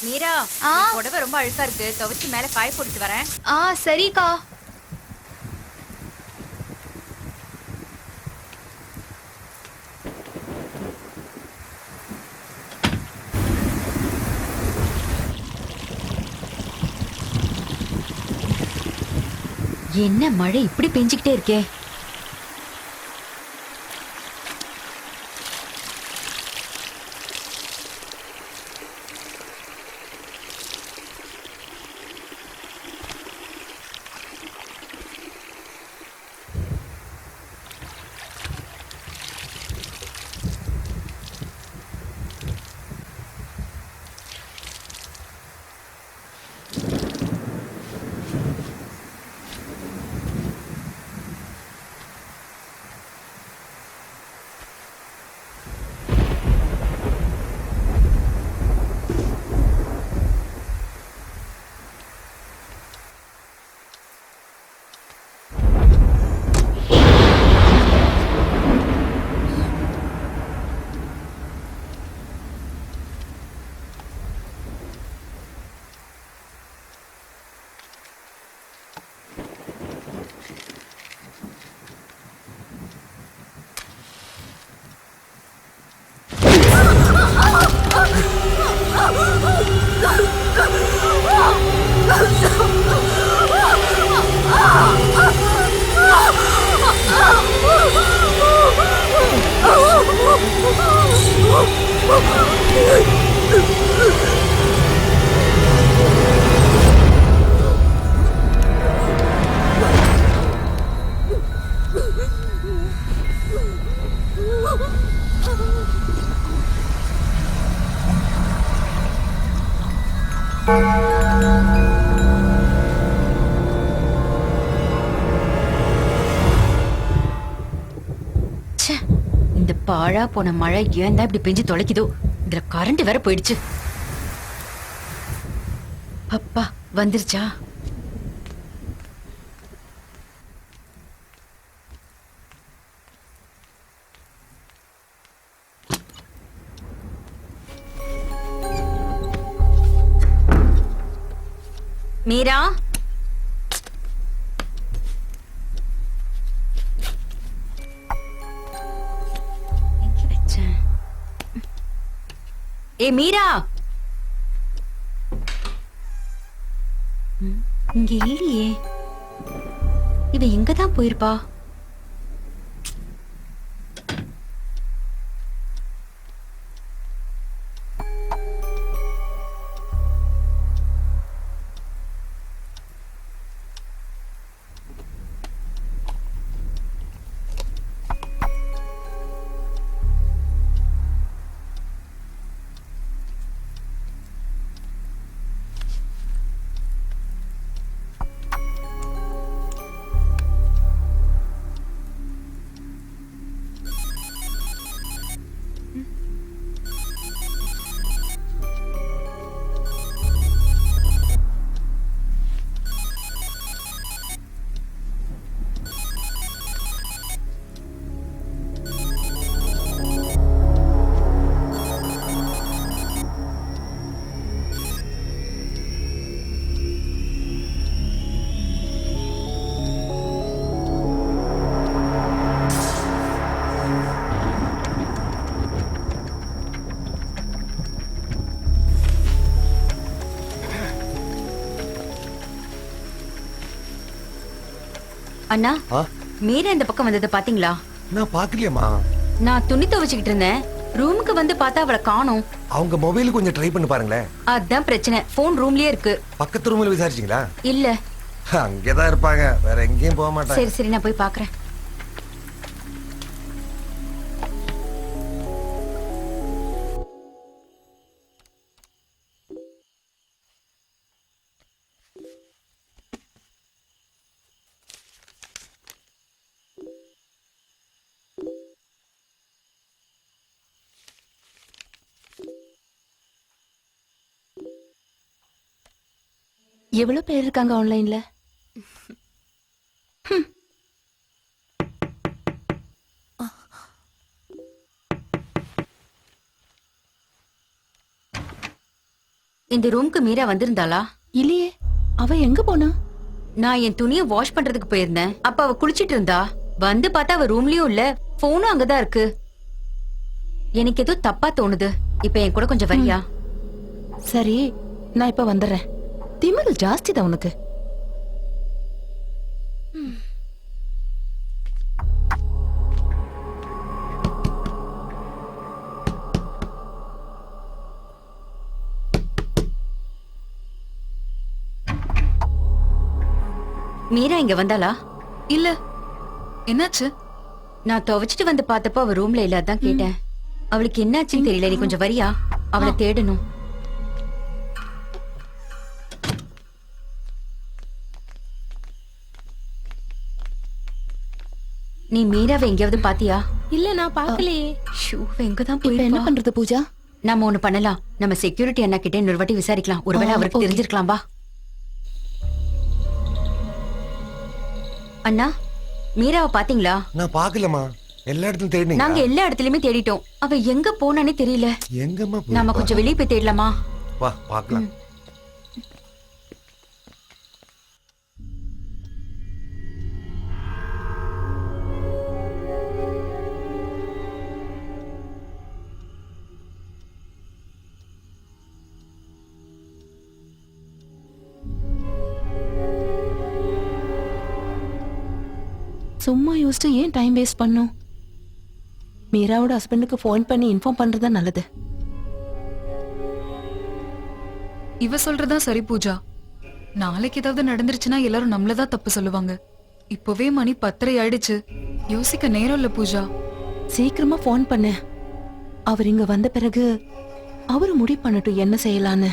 மீரா, ஆ புடவை ரொம்ப அழுக்கா இருக்கு. துவைச்சு மேல காய போட்டுட்டு வரேன். சரிக்கா. என்ன மழை இப்படி பெஞ்சுக்கிட்டே இருக்கே? இந்த பாழா போன மழை ஏன் தான் இப்படி பெஞ்சு தொலைக்குதோ? இதுல கரண்ட் வேற போயிடுச்சு. அப்பா வந்துருச்சா? மீரா, எங்க வச்சேன்? மீரா, இங்க இல்லையே. இவ எங்கதான் போயிருப்பா? அண்ணா, மீரா இந்த பக்கம் வந்ததை பாத்தீங்களா? நான் பாக்கலையேம்மா. நான் துணி துவைச்சுக்கிட்டு இருந்தேன். ரூமுக்கு வந்து பார்த்தா அவளை காணோம். அவங்க மொபைல் கொஞ்சம் ட்ரை பண்ணி பாருங்களேன். அதான் பிரச்சனை. போன் ரூம்லயே இருக்கு. பக்கத்து ரூம்ல விசாரிச்சீங்களா? இல்ல. அங்கேதான் இருப்பாங்க, வேற எங்கேயும் போக மாட்டாங்க. சரி சரி, நான் போய் பாக்குறேன். எவ்வளவு பேர் இருக்காங்க ஆன்லைன்ல? இந்த ரூம்க்கு மீரா வந்திருந்தாளா? இல்லையே, அவ எங்க போனா? நான் என் துணியை வாஷ் பண்றதுக்கு போயிருந்தேன். அப்ப அவ குளிச்சிட்டு இருந்தா. வந்து பார்த்தா அவ ரூம்லயும் இல்ல, போனும் அங்கதான் இருக்கு. எனக்கு ஏதோ தப்பா தோணுது. இப்ப என் கூட கொஞ்சம் வரியா? சரி, நான் இப்ப வந்துடுறேன். திமிரு ஜாஸ்தி தான் உனக்கு. மீரா இங்க வந்தாளா? இல்ல, என்னாச்சு? நான் துவைச்சிட்டு வந்து பார்த்தப்போ அவ ரூம்ல இல்ல, அதான் கேட்டேன். அவளுக்கு என்னாச்சுன்னு தெரியல. நீ கொஞ்சம் வரியா? அவளை தேடணும். நீ மீராவை எங்கேயாவது பாத்தியா? இல்ல, நான் பாக்கலையே. ஷூ, எங்கதான் இப்ப என்ன போயிருப்பா? பண்றது பூஜா? நம்ம ஒண்ணு பண்ணலாம். நம்ம செக்யூரிட்டி அண்ணா கிட்ட இன்னொரு வாட்டி விசாரிக்கலாம். ஒருவேளை அவருக்கு okay. தெரிஞ்சிருக்கலாம். வா அண்ணா, மீராவை பாத்தீங்களா? நான் பாக்கலமா. எல்லா இடத்துலயும் தேடினீங்க? நாங்க எல்லா இடத்துலயுமே தேடிட்டோம். அவ எங்க போனானே தெரியல. எங்கம்மா நாம போயிருப்பா? கொஞ்சம் வெளியே போய் தேடலாமா? வா பாக்கலாம். சும்மா யோசிச்சு ஏன் டைம் வேஸ்ட் பண்ணும்? மீராவோட ஹஸ்பண்டுக்கு ஃபோன் பண்ணி இன்ஃபார்ம் பண்றதா நல்லது. இவ சொல்றதா சரி பூஜா. நாளைக்கு ஏதாவது நடந்துருச்சுன்னா எல்லாரும் நம்மளதான் தப்பு சொல்லுவாங்க. இப்பவே மணி 10:30 ஆயிடுச்சு. யோசிக்க நேரம் இல்ல பூஜா. சீக்கிரமா ஃபோன் பண்ணு. அவர் இங்க வந்த பிறகு அவரு முடிவு பண்ணட்டும் என்ன செய்யலான்னு.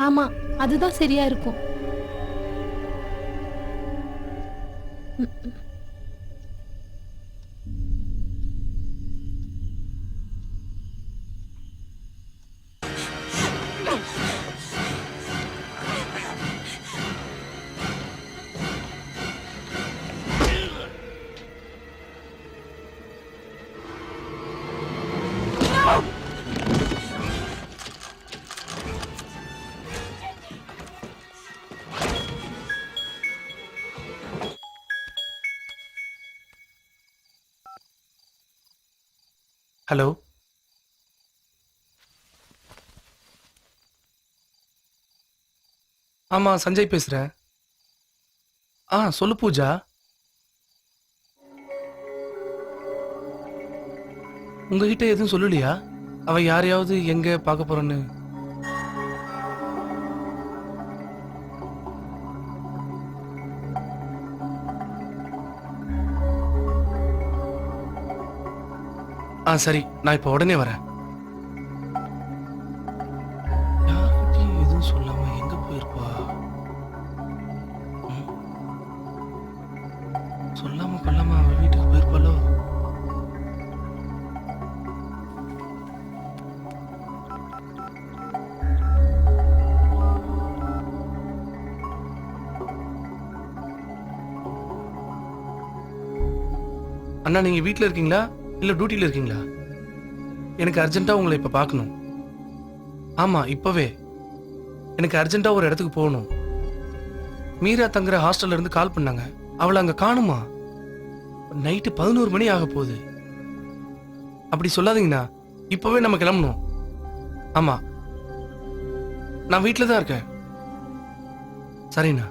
ஆமா, அதுதான் சரியா இருக்கும். ஹலோ, ஆமா சஞ்சய் பேசுறேன். சொல்லு பூஜா. உங்ககிட்ட எதுவும் சொல்லலையா? அவ யாரையாவது எங்க பார்க்க போறன்னு? சரி, நான் இப்ப உடனே வரேன். யார்கிட்டயும் எதுவும் சொல்லாம எங்க போயிருப்பா? சொல்லாம கொள்ளாம அவ வீட்டுக்கு போயிருப்பாளோ? அண்ணா, நீங்க வீட்ல இருக்கீங்களா இல்ல டியூட்டில இருக்கீங்களா? எனக்கு அர்ஜென்ட்டா உங்களை இப்ப பார்க்கணும். ஆமா, இப்பவே எனக்கு அர்ஜென்ட்டா ஒரு இடத்துக்கு போகணும். மீரா தங்குற ஹாஸ்டல்ல இருந்து கால் பண்ணாங்க. அவளை அங்க காணுமா? நைட்டு 11 மணி ஆக போகுது. அப்படி சொல்லாதீங்கண்ணா, இப்பவே நம்ம கிளம்பணும். ஆமா, நான் வீட்டில தான் இருக்கேன். சரிண்ணா.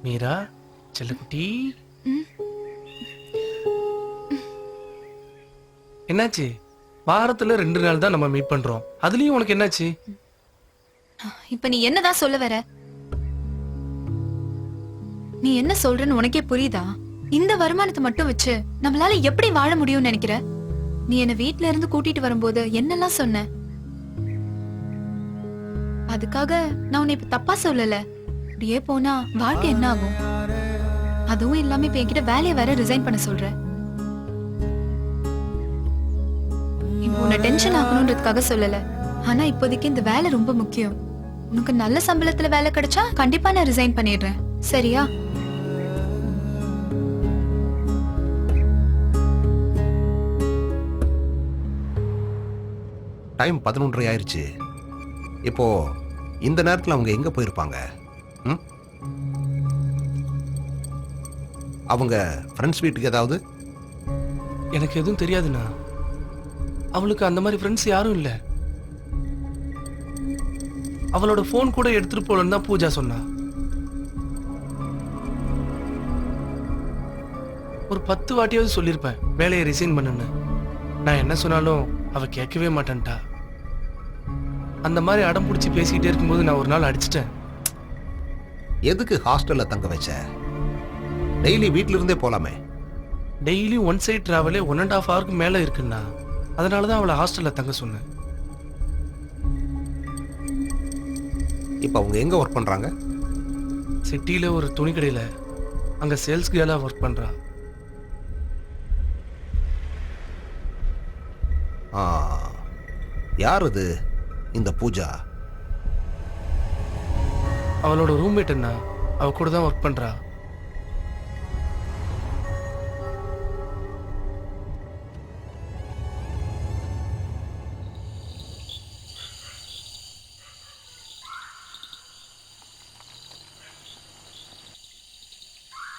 மீரா செல்லக்குட்டி, என்னாச்சு? வாரத்துல 2 நாள் தான் நம்ம மீட் பண்றோம். அதுலயும் உனக்கு என்னாச்சு? இப்ப நீ என்னதான் சொல்ல வர? நீ என்ன சொல்றன்னு உனக்கே புரியுதா? இந்த வருமானத்தை மட்டும் வச்சு நம்மளால எப்படி வாழ முடியும்னு நினைக்கிற? நீ என்ன வீட்ல இருந்து கூட்டிட்டு வரும்போது என்னெல்லாம் சொன்ன? அதுக்காக நான் உன்னை இப்ப தப்பா சொல்லல. அப்படியே போனா வாழ்க்கை என்ன ஆகும்? அதுவும் இல்லாம இப்ப என்கிட்ட வேலையை வேற ரிசைன் பண்ண சொல்ற. இப்போ உன்னை டென்ஷன் ஆகணும்ன்றதுக்காக சொல்லல. ஆனா இப்போதைக்கு இந்த வேலை ரொம்ப முக்கியம். உனக்கு நல்ல சம்பளத்துல வேலை கிடைச்சா கண்டிப்பா நான் ரிசைன் பண்ணிடுறேன். சரியா? டைம் 11:30 ஆயிருச்சு. இப்போ இந்த நேரத்தில் அவங்க எங்க போயிருப்பாங்க? ம்? அவங்க ஃப்ரெண்ட்ஸ் வீட்டுக்கு ஏதாவது? எனக்கு எதுவும் தெரியாதுண்ணா. அவளுக்கு அந்த மாதிரி ஃப்ரெண்ட்ஸ் யாரும் இல்ல. அவளோட ஃபோன் கூட எடுத்துட்டு போலன்னு தான் பூஜா சொன்னா. ஒரு 10 வாட்டியாவது சொல்லியிருப்பேன் வேலையை ரிசைன் பண்ணுன்னு. நான் என்ன சொன்னாலும் அவ கேட்கவே மாட்டேன்ட்டா. அந்த மாதிரி அடம் பிடிச்சி பேசிக்கிட்டே இருக்கும்போது நான் ஒரு நாள் அடிச்சிட்டேன். எதுக்கு ஹாஸ்டல்ல தங்க வச்ச? டெய்லி வீட்ல இருந்தே போலாமே. டெய்லி ஒன் சைட் டிராவலே 1.5 ஹவருக்கு மேல இருக்குண்ணா. அதனாலதான் அவளை ஹாஸ்டல்ல தங்க சொன்னேன். இப்போ அவங்க எங்க ஒர்க் பண்றாங்க? சிட்டியில ஒரு துணி கடையில அங்க சேல்ஸ் கேர்லா ஒர்க் பண்றா. ஆ, யார் இது இந்த பூஜா? அவளோட ரூம்மேட் என்ன, அவ கூட தான் ஒர்க் பண்றா.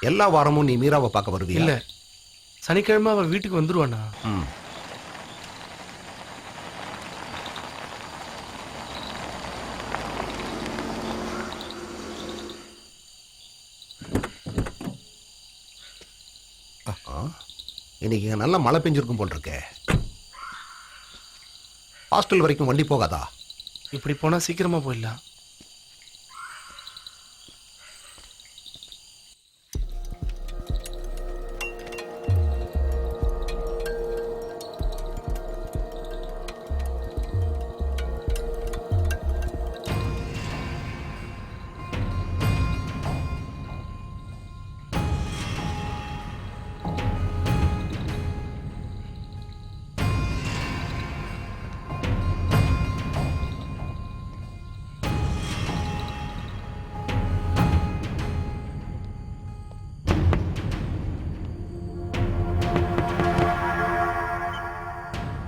எல்லா வாரமும் நீ மீராவை பார்க்க வருவியா? இல்ல, சனிக்கிழமை அவ வீட்டுக்கு வந்துருவானா. ம். இன்னைக்கு நல்ல மழை பெஞ்சிருக்கும் போல் இருக்கே. ஹாஸ்டல் வரைக்கும் வண்டி போகாதா? இப்படி போனா சீக்கிரமா போயிடலாம்.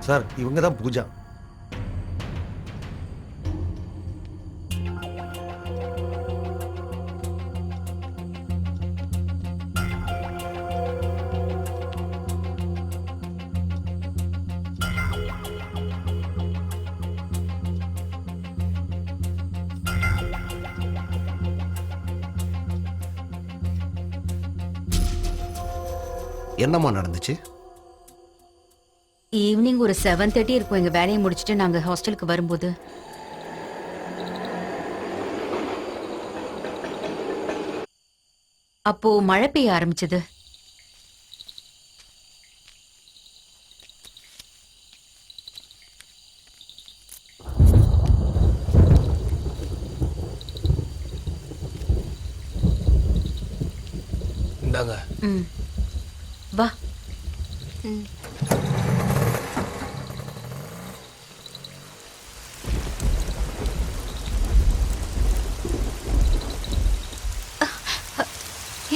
சார் இவங்க தான் பூஜா. என்னம்மா நடந்துச்சு? ஈவினிங் ஒரு 7:30 இருக்கும் எங்க வேலையை முடிச்சுட்டு நாங்க ஹாஸ்டலுக்கு வரும்போது. அப்போ மழை பெய்ய ஆரம்பிச்சது. இந்தாங்க. ம். வா.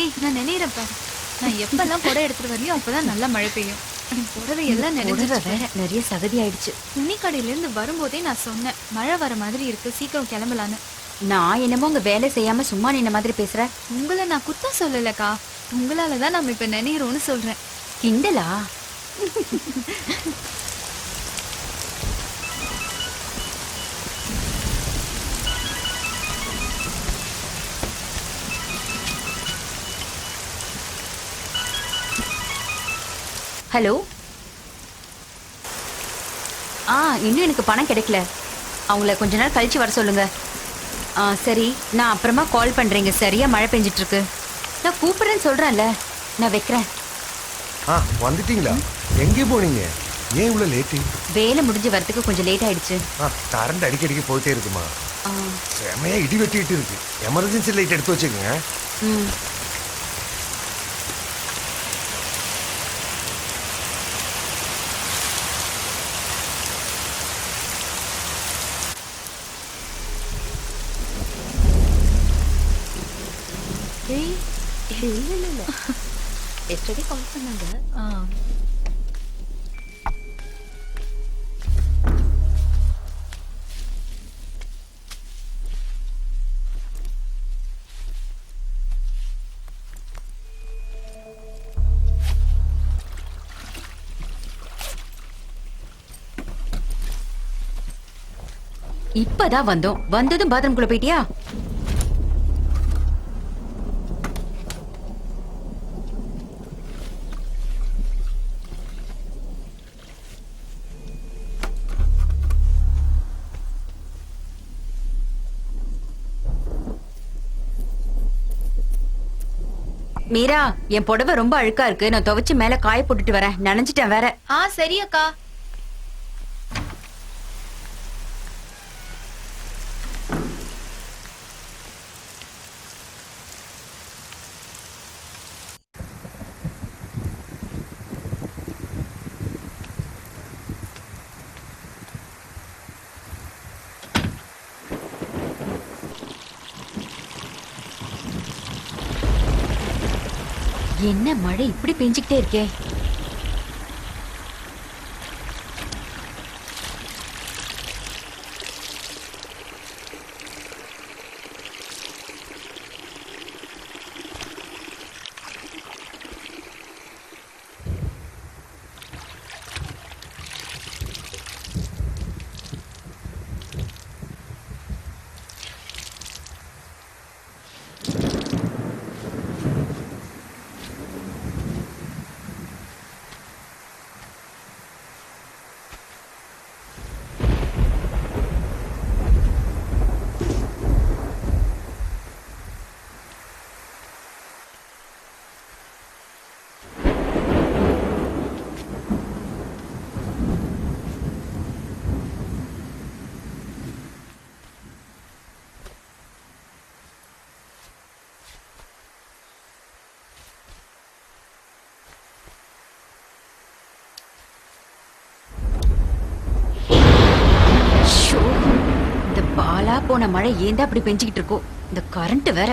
ஏய், நான் நினைறேன் பாரு. நான் எப்பெல்லாம் குடை எடுத்துட்டு வரலையோ அப்பதான் நல்லா மழை பெய்யும். என் புடவை எல்லாம் புடவை நினைச்சு வேற நிறைய சகதி ஆயிடுச்சு. துணி கடையில இருந்து வரும்போதே நான் சொன்னேன் மழை வர மாதிரி இருக்கு, சீக்கிரம் கிளம்பலான்னு. நான் என்னமோ உங்க வேலை செய்யாம சும்மா நின்ன மாதிரி பேசுற. உங்களை நான் குத்தம் சொல்லலக்கா, உங்களாலதான் நம்ம இப்ப நினைறோம்னு சொல்றேன். கிண்டலா? ஹலோ, இன்னும் எனக்கு பணம் கிடைக்கல. அவங்கள கொஞ்ச நேரம் கழிச்சு வர சொல்லுங்க. சரி, நான் அப்புறமா கால் பண்றேங்க. சரியா மழை பெஞ்சிட்டு இருக்கு. நான் கூப்பிடுறேன்னு சொல்றேன்ல. நான் வைக்கிறேன். வந்துட்டீங்களா? எங்கே போனீங்க? ஏன் இவ்வளவு லேட்டு? வேலை முடிஞ்சு வரதுக்கு கொஞ்சம் லேட் ஆயிடுச்சு. கரண்ட் அடிக்கடிக்கு போயிட்டே இருக்குமா? ஆ, செமையா இடி வெட்டிட்டு இருக்கு. எமர்ஜென்சி லைட் எடுத்து வச்சுக்கோங்க. ம். ஆ. இப்பதான் வந்தோம். வந்ததும் பாத்ரூம்குள்ள போயிட்டியா? மீரா, என் புடவை ரொம்ப அழுக்கா இருக்கு. நான் துவைச்சு மேல காய போட்டுட்டு வரேன். நனைஞ்சிட்டேன் வேற. சரி அக்கா. என்ன மழை இப்படி பெஞ்சுக்கிட்டே இருக்கே? பாலா போன மழை ஏந்தா அப்படி பெஞ்சுக்கிட்டு இருக்கோம். இந்த கரண்ட் வேற.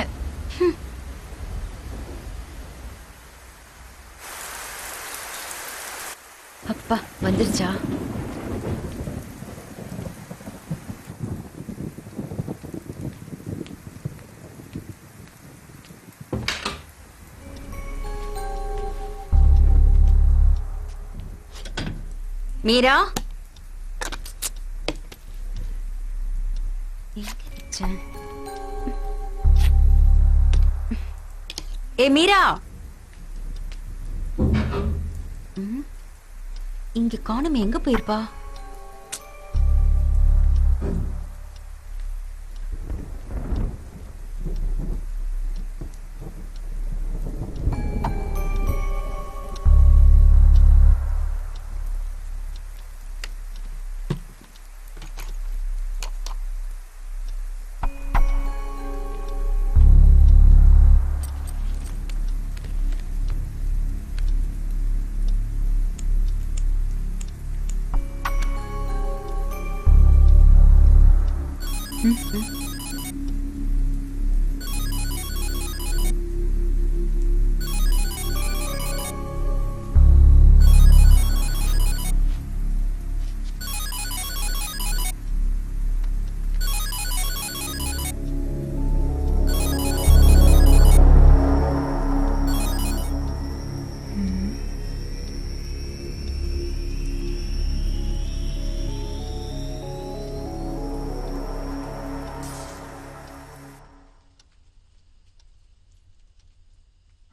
அப்பா வந்துருச்சா? மீரா, ஏ மீரா, இங்க காணும். எங்க போயிருப்பா?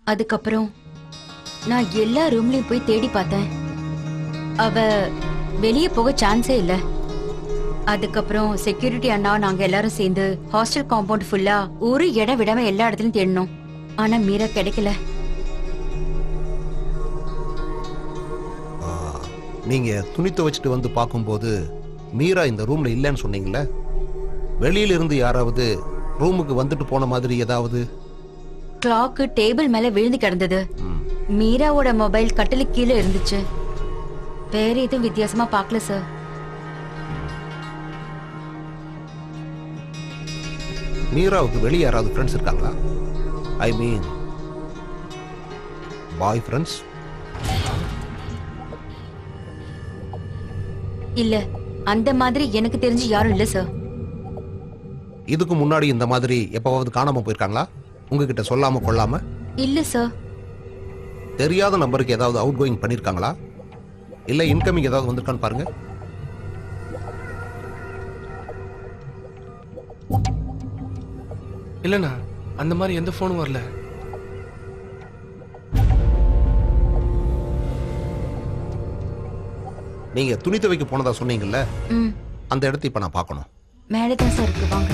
அதுக்கப்புறம் நான் எல்லா ரூம்லயும் போய் தேடி பார்த்தேன். அவ வெளியே போக சான்ஸே இல்ல. அதுக்கப்புறம் செக்யூரிட்டி அண்ணா நாங்க எல்லாரும் சேர்ந்து ஹாஸ்டல் காம்பவுண்ட் ஃபுல்லா ஒரு இடம் விடாம எல்லா இடத்துலயும் தேடினோம். ஆனா மீரா கிடைக்கல. நீங்க துணி துவைச்சிட்டு வந்து பார்க்கும்போது மீரா இந்த ரூம்ல இல்லைன்னு சொன்னீங்களே, வெளியில இருந்து யாராவது ரூமுக்கு வந்துட்டு போன மாதிரி ஏதாவது? கிளாக்கு டேபிள் மேல விழுந்து கிடந்தது. மீராவோட மொபைல் கட்டிலுக்கு கீழே இருந்துச்சு. வேற எதுவும் வித்தியாசமா பார்க்கல சார். மீராவுக்கு வெளியே யாராவது ஃப்ரெண்ட்ஸ் இருக்காங்களா? ஐ மீன் பாய் ஃப்ரெண்ட்ஸ்? இல்ல, அந்த மாதிரி எனக்கு தெரிஞ்சு யாரும் இல்ல சார். இதுக்கு முன்னாடி இந்த மாதிரி எப்பவாவது காணாம போயிருக்காங்களா உங்ககிட்ட சொல்லாம கொள்ளாம? இல்ல சார். தெரியாத நம்பருக்கு ஏதாவது அவுட் கோயிங் பண்ணிருக்காங்களா? இல்ல இன்கமிங் ஏதாவது வந்திருக்கான்னு பாருங்க. இல்லைண்ணா, அந்த மாதிரி எந்த ஃபோனும் வரல. நீங்க துணி துவைக்க போனதா சொன்னீங்கல்ல, ம், அந்த இடத்தை இப்ப நான் பார்க்கணும். மேலதான் சார் இருக்கு, வாங்க.